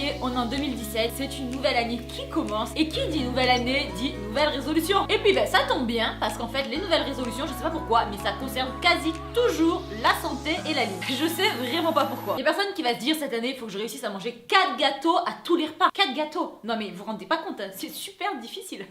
est, on est en 2017, c'est une nouvelle année qui commence. Et qui dit nouvelle année dit nouvelle résolution. Et puis ben ça tombe bien parce qu'en fait les nouvelles résolutions, je sais pas pourquoi, mais ça concerne quasi toujours la santé et la ligne. Je sais vraiment pas pourquoi. Il y a personne qui va se dire cette année il faut que je réussisse à manger 4 gâteaux à tous les repas. 4 gâteaux. Non mais vous vous rendez pas compte, hein, c'est super difficile.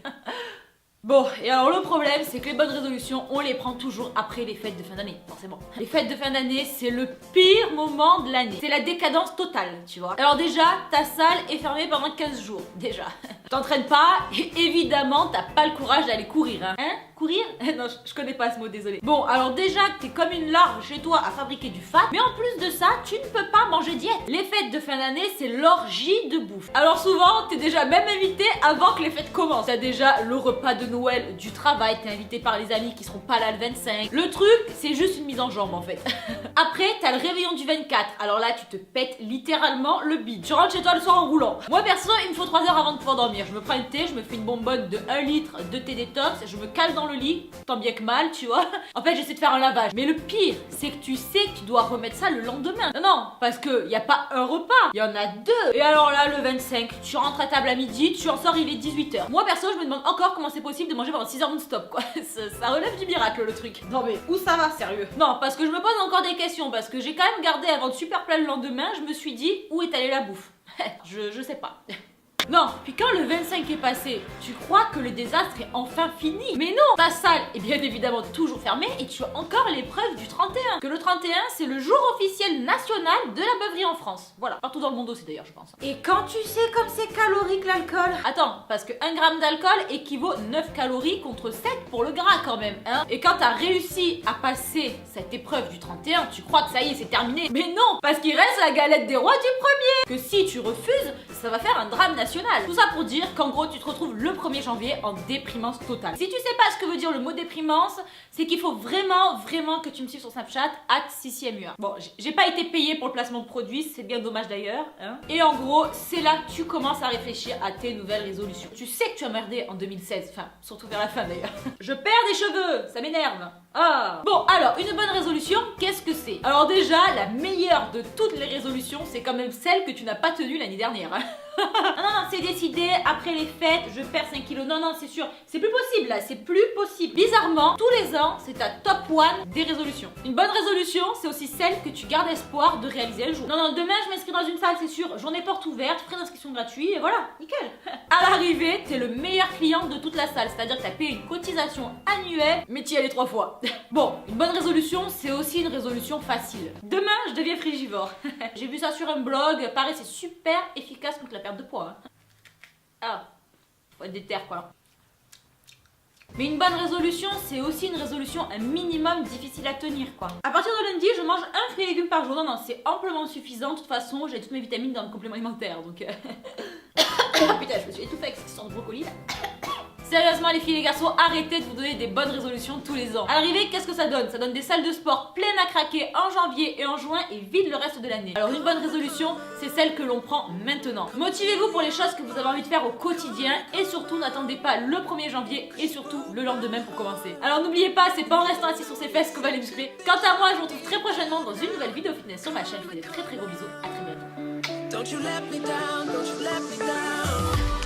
Bon, et alors le problème, c'est que les bonnes résolutions, on les prend toujours après les fêtes de fin d'année, forcément. Les fêtes de fin d'année, c'est le pire moment de l'année. C'est la décadence totale, tu vois. Alors déjà, ta salle est fermée pendant 15 jours, déjà. T'entraînes pas, et évidemment, t'as pas le courage d'aller courir, hein. Courir? Non, je connais pas ce mot, désolé. Bon, alors déjà, t'es comme une larve chez toi à fabriquer du fat, mais en plus de ça, tu ne peux pas manger diète. Les fêtes de fin d'année, c'est l'orgie de bouffe. Alors souvent, t'es déjà même invité avant que les fêtes commencent. T'as déjà le repas de Noël du travail, t'es invité par les amis qui seront pas là le 25. Le truc, c'est juste une mise en jambe en fait. Après, t'as le réveillon du 24. Alors là, tu te pètes littéralement le bide. Tu rentres chez toi le soir en roulant. Moi perso, il me faut 3 heures avant de pouvoir dormir. Je me prends une thé, je me fais une bonbonne de 1 litre de thé détox, je me cale dans le lit, tant bien que mal, tu vois. En fait, j'essaie de faire un lavage. Mais le pire, c'est que tu sais que tu dois remettre ça le lendemain. Non, parce que y a pas un repas, il y en a 2. Et alors là, le 25, tu rentres à table à midi, tu en sors, il est 18h. Moi perso, je me demande encore comment c'est possible de manger pendant 6 heures non-stop, quoi. Ça relève du miracle, le truc. Non mais, où ça va, sérieux? Non, parce que je me pose encore des questions, parce que j'ai quand même gardé avant de super plat le lendemain, je me suis dit, où est allée la bouffe? je sais pas. Non, puis quand le 25 est passé, tu crois que le désastre est enfin fini. Mais non, ta salle est bien évidemment toujours fermée et tu as encore l'épreuve du 31. Que le 31, c'est le jour officiel national de la beuverie en France. Voilà, partout dans le monde aussi d'ailleurs, je pense. Et quand tu sais comme c'est calorique l'alcool. Attends, parce que 1 gramme d'alcool équivaut 9 calories contre 7 pour le gras quand même, hein. Et quand t'as réussi à passer cette épreuve du 31, tu crois que ça y est, c'est terminé. Mais non, parce qu'il reste la galette des rois du premier. Que si tu refuses, ça va faire un drame national. Tout ça pour dire qu'en gros tu te retrouves le 1er janvier en déprimance totale. Si tu sais pas ce que veut dire le mot déprimance, c'est qu'il faut vraiment que tu me suives sur Snapchat @CCMUA. Bon, j'ai pas été payée pour le placement de produits, c'est bien dommage d'ailleurs, hein. Et en gros, c'est là que tu commences à réfléchir à tes nouvelles résolutions. Tu sais que tu as merdé en 2016, enfin surtout vers la fin d'ailleurs. Je perds des cheveux, ça m'énerve. Ah. Bon, alors, une bonne résolution, qu'est-ce que c'est? Alors déjà, la meilleure de toutes les résolutions, c'est quand même celle que tu n'as pas tenue l'année dernière, hein. Non, c'est décidé, après les fêtes, je perds 5 kilos. Non, c'est sûr, c'est plus possible là, c'est plus possible. Bizarrement, tous les ans, c'est ta top 1 des résolutions. Une bonne résolution, c'est aussi celle que tu gardes espoir de réaliser un jour. Non, demain, je m'inscris dans une salle, c'est sûr, journée porte ouverte, frais d'inscription gratuits, et voilà, nickel. À l'arrivée, t'es le meilleur client de toute la salle, c'est-à-dire que t'as payé une cotisation annuelle, mais t'y allais 3 fois. Bon, une bonne résolution, c'est aussi une résolution facile. Demain, je deviens frugivore. J'ai vu ça sur un blog, pareil, c'est super efficace contre la perte de poids, hein. Ah, faut être déter quoi. Mais une bonne résolution, c'est aussi une résolution un minimum difficile à tenir quoi. À partir de lundi, je mange un fruit et légumes par jour. Non, c'est amplement suffisant. De toute façon, j'ai toutes mes vitamines dans le complément alimentaire, donc... Putain, je me suis étouffée avec cette histoire de brocoli là. Sérieusement les filles et les garçons, arrêtez de vous donner des bonnes résolutions tous les ans. À l'arrivée, qu'est-ce que ça donne? Ça donne des salles de sport pleines à craquer en janvier et en juin et vide le reste de l'année. Alors une bonne résolution, c'est celle que l'on prend maintenant. Motivez-vous pour les choses que vous avez envie de faire au quotidien et surtout n'attendez pas le 1er janvier et surtout le lendemain pour commencer. Alors n'oubliez pas, c'est pas en restant assis sur ses fesses qu'on va les muscler. Quant à moi, je vous retrouve très prochainement dans une nouvelle vidéo fitness sur ma chaîne. Je vous fais des très gros bisous, à très bientôt. Don't you let me down, don't you let me down.